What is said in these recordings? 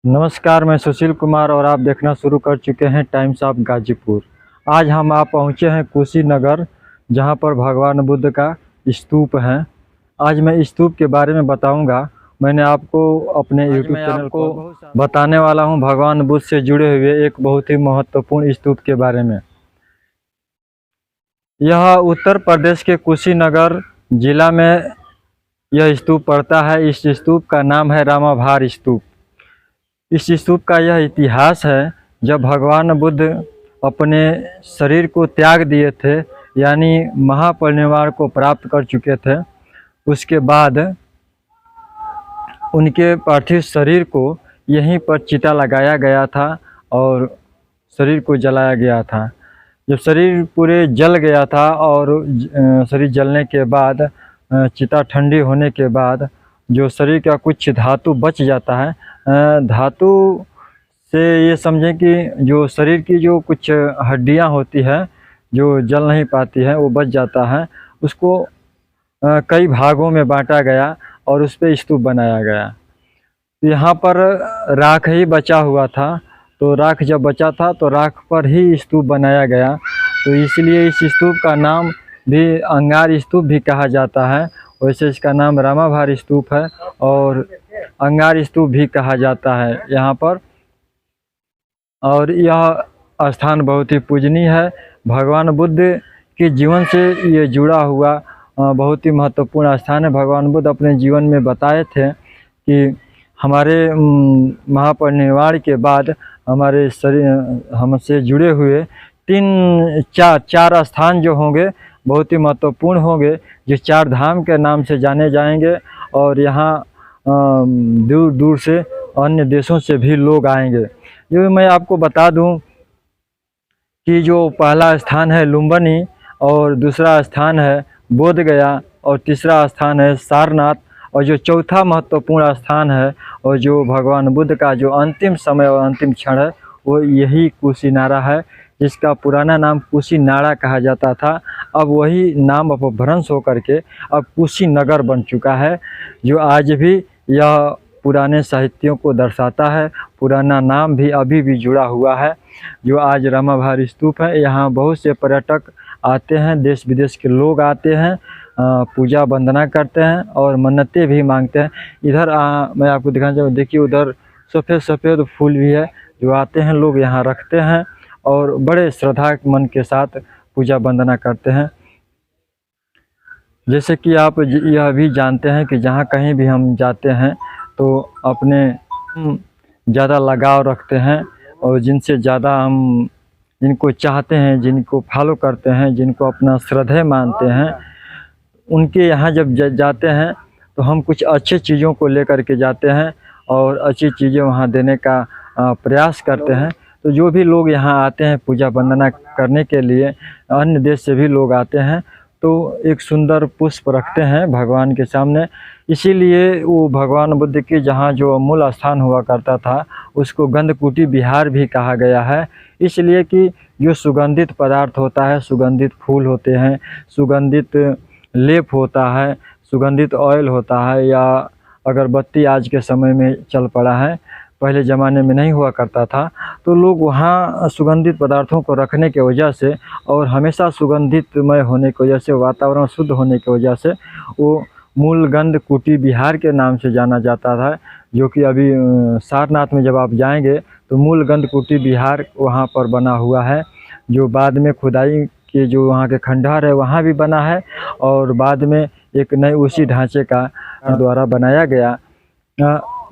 नमस्कार, मैं सुशील कुमार और आप देखना शुरू कर चुके हैं टाइम्स ऑफ गाजीपुर। आज हम आप पहुंचे हैं कुशीनगर, जहां पर भगवान बुद्ध का स्तूप है। आज मैं स्तूप के बारे में बताऊंगा। मैंने आपको अपने यूट्यूब चैनल को बताने वाला हूं भगवान बुद्ध से जुड़े हुए एक बहुत ही महत्वपूर्ण स्तूप के बारे में। यह उत्तर प्रदेश के कुशीनगर जिला में यह स्तूप पड़ता है। इस स्तूप का नाम है रामाभार स्तूप। इस स्तूप का यह इतिहास है, जब भगवान बुद्ध अपने शरीर को त्याग दिए थे, यानी महापरिनिर्वाण को प्राप्त कर चुके थे, उसके बाद उनके पार्थिव शरीर को यहीं पर चिता लगाया गया था और शरीर को जलाया गया था। जब शरीर पूरे जल गया था और शरीर जलने के बाद चिता ठंडी होने के बाद जो शरीर का कुछ धातु बच जाता है, धातु से ये समझें कि जो शरीर की जो कुछ हड्डियां होती है जो जल नहीं पाती है, वो बच जाता है। उसको कई भागों में बांटा गया और उस पर स्तूप बनाया गया। यहाँ पर राख ही बचा हुआ था, तो राख जब बचा था तो राख पर ही स्तूप बनाया गया। तो इसलिए इस स्तूप का नाम भी अंगार स्तूप भी कहा जाता है। वैसे इसका नाम रामाभार स्तूप है और अंगार स्तूप भी कहा जाता है यहाँ पर। और यह स्थान बहुत ही पूजनीय है। भगवान बुद्ध के जीवन से ये जुड़ा हुआ बहुत ही महत्वपूर्ण स्थान है। भगवान बुद्ध अपने जीवन में बताए थे कि हमारे महापरिनिर्वाण के बाद हमारे शरीर हमसे जुड़े हुए चार स्थान जो होंगे बहुत ही महत्वपूर्ण होंगे, जो 4 धाम के नाम से जाने जाएंगे। और यहाँ दूर दूर से अन्य देशों से भी लोग आएंगे। जो मैं आपको बता दूं कि जो पहला स्थान है लुम्बिनी, और दूसरा स्थान है बोधगया, और तीसरा स्थान है सारनाथ, और जो चौथा महत्वपूर्ण स्थान है और जो भगवान बुद्ध का जो अंतिम समय और अंतिम क्षण है वो यही कुशीनारा है, जिसका पुराना नाम कुशीनाड़ा कहा जाता था। अब वही नाम अपभ्रंश होकर के अब कुशीनगर बन चुका है, जो आज भी यह पुराने साहित्यों को दर्शाता है। पुराना नाम भी अभी भी जुड़ा हुआ है, जो आज रामाभार स्तूप है। यहाँ बहुत से पर्यटक आते हैं, देश विदेश के लोग आते हैं, पूजा वंदना करते हैं और मन्नतें भी मांगते हैं। इधर मैं आपको दिखाना चाहूँगा, देखिए उधर सफ़ेद सफ़ेद फूल भी है, जो आते हैं लोग यहाँ रखते हैं और बड़े श्रद्धा मन के साथ पूजा वंदना करते हैं। जैसे कि आप यह भी जानते हैं कि जहाँ कहीं भी हम जाते हैं तो अपने ज़्यादा लगाव रखते हैं, और जिनसे ज़्यादा हम जिनको चाहते हैं, जिनको फॉलो करते हैं, जिनको अपना श्रद्धेय मानते हैं, उनके यहाँ जब जाते हैं तो हम कुछ अच्छी चीज़ों को लेकर के जाते हैं और अच्छी चीज़ें वहाँ देने का प्रयास करते हैं। तो जो भी लोग यहाँ आते हैं पूजा वंदना करने के लिए, अन्य देश से भी लोग आते हैं, तो एक सुंदर पुष्प रखते हैं भगवान के सामने। इसीलिए वो भगवान बुद्ध की जहाँ जो मूल स्थान हुआ करता था उसको गंधकुटी विहार भी कहा गया है। इसलिए कि जो सुगंधित पदार्थ होता है, सुगंधित फूल होते हैं, सुगंधित लेप होता है, सुगंधित ऑयल होता है, या अगरबत्ती आज के समय में चल पड़ा है, पहले ज़माने में नहीं हुआ करता था। तो लोग वहाँ सुगंधित पदार्थों को रखने की वजह से और हमेशा सुगंधितमय होने की वजह से, वातावरण शुद्ध होने की वजह से वो मूल गंधकुटी विहार के नाम से जाना जाता था। जो कि अभी सारनाथ में जब आप जाएंगे तो मूल गंधकुटी विहार वहाँ पर बना हुआ है, जो बाद में खुदाई के जो वहाँ के खंडहर है वहाँ भी बना है, और बाद में एक नए उसी ढांचे का द्वारा बनाया गया।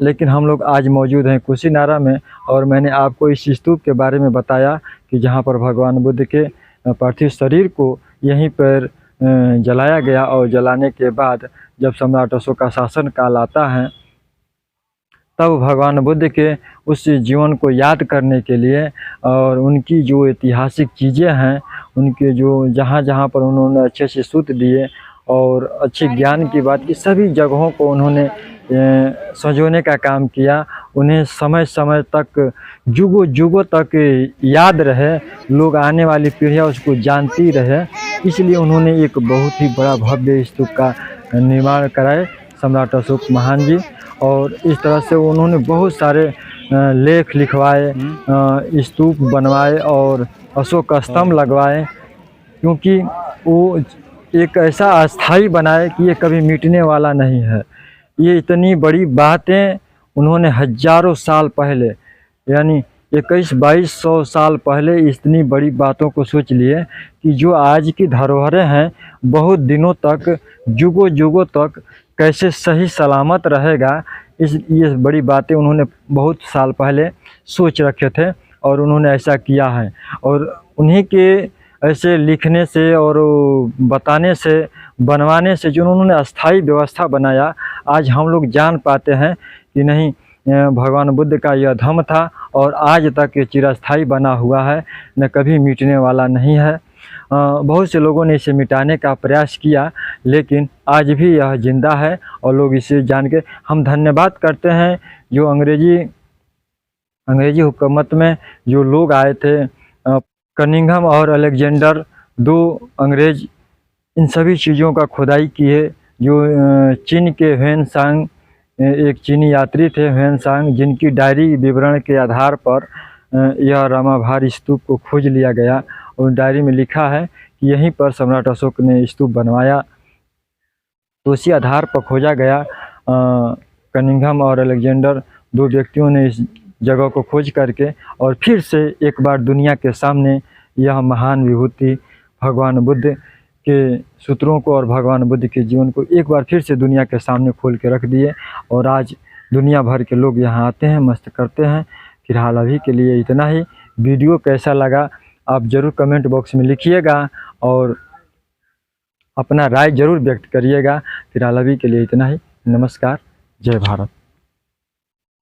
लेकिन हम लोग आज मौजूद हैं कुशीनारा में, और मैंने आपको इस स्तूप के बारे में बताया कि जहाँ पर भगवान बुद्ध के पार्थिव शरीर को यहीं पर जलाया गया, और जलाने के बाद जब सम्राट अशोक का शासन काल आता है, तब भगवान बुद्ध के उस जीवन को याद करने के लिए और उनकी जो ऐतिहासिक चीज़ें हैं, उनके जो जहाँ जहाँ पर उन्होंने अच्छे से सूत्र दिए और अच्छे ज्ञान की बात की, सभी जगहों को उन्होंने संजोने का काम किया। उन्हें समय समय तक, जुगों जुगों तक याद रहे, लोग आने वाली पीढ़ियाँ उसको जानती रहे। इसलिए उन्होंने एक बहुत ही बड़ा भव्य स्तूप का निर्माण कराए सम्राट अशोक महान जी। और इस तरह से उन्होंने बहुत सारे लेख लिखवाए, स्तूप बनवाए और अशोक स्तंभ लगवाए, क्योंकि वो एक ऐसा अस्थाई बनाए कि ये कभी मिटने वाला नहीं है। ये इतनी बड़ी बातें उन्होंने हजारों साल पहले, यानी 21-2200 साल पहले इतनी बड़ी बातों को सोच लिए कि जो आज की धरोहरें हैं बहुत दिनों तक, युगों युगों तक कैसे सही सलामत रहेगा, ये बड़ी बातें उन्होंने बहुत साल पहले सोच रखे थे और उन्होंने ऐसा किया है। और उन्हीं के ऐसे लिखने से और बताने से, बनवाने से जो उन्होंने अस्थाई व्यवस्था बनाया, आज हम लोग जान पाते हैं कि नहीं, भगवान बुद्ध का यह धम्म था और आज तक ये चिरस्थाई बना हुआ है, न कभी मिटने वाला नहीं है। बहुत से लोगों ने इसे मिटाने का प्रयास किया, लेकिन आज भी यह जिंदा है और लोग इसे जान के हम धन्यवाद करते हैं जो अंग्रेजी हुकूमत में जो लोग आए थे, कनिंघम और अलेक्जेंडर, दो अंग्रेज, इन सभी चीज़ों का खुदाई किए। जो चीन के ह्वेनसांग, एक चीनी यात्री थे ह्वेनसांग, जिनकी डायरी विवरण के आधार पर यह रामाभार स्तूप को खोज लिया गया और डायरी में लिखा है कि यहीं पर सम्राट अशोक ने स्तूप बनवाया। तो उसी आधार पर खोजा गया। कनिंघम और अलेक्जेंडर, दो व्यक्तियों ने इस जगह को खोज करके और फिर से एक बार दुनिया के सामने यह महान विभूति भगवान बुद्ध के सूत्रों को और भगवान बुद्ध के जीवन को एक बार फिर से दुनिया के सामने खोल के रख दिए। और आज दुनिया भर के लोग यहाँ आते हैं, मस्त करते हैं। फिलहाल अभी के लिए इतना ही। वीडियो कैसा लगा आप ज़रूर कमेंट बॉक्स में लिखिएगा और अपना राय ज़रूर व्यक्त करिएगा। फिलहाल अभी के लिए इतना ही। नमस्कार, जय भारत।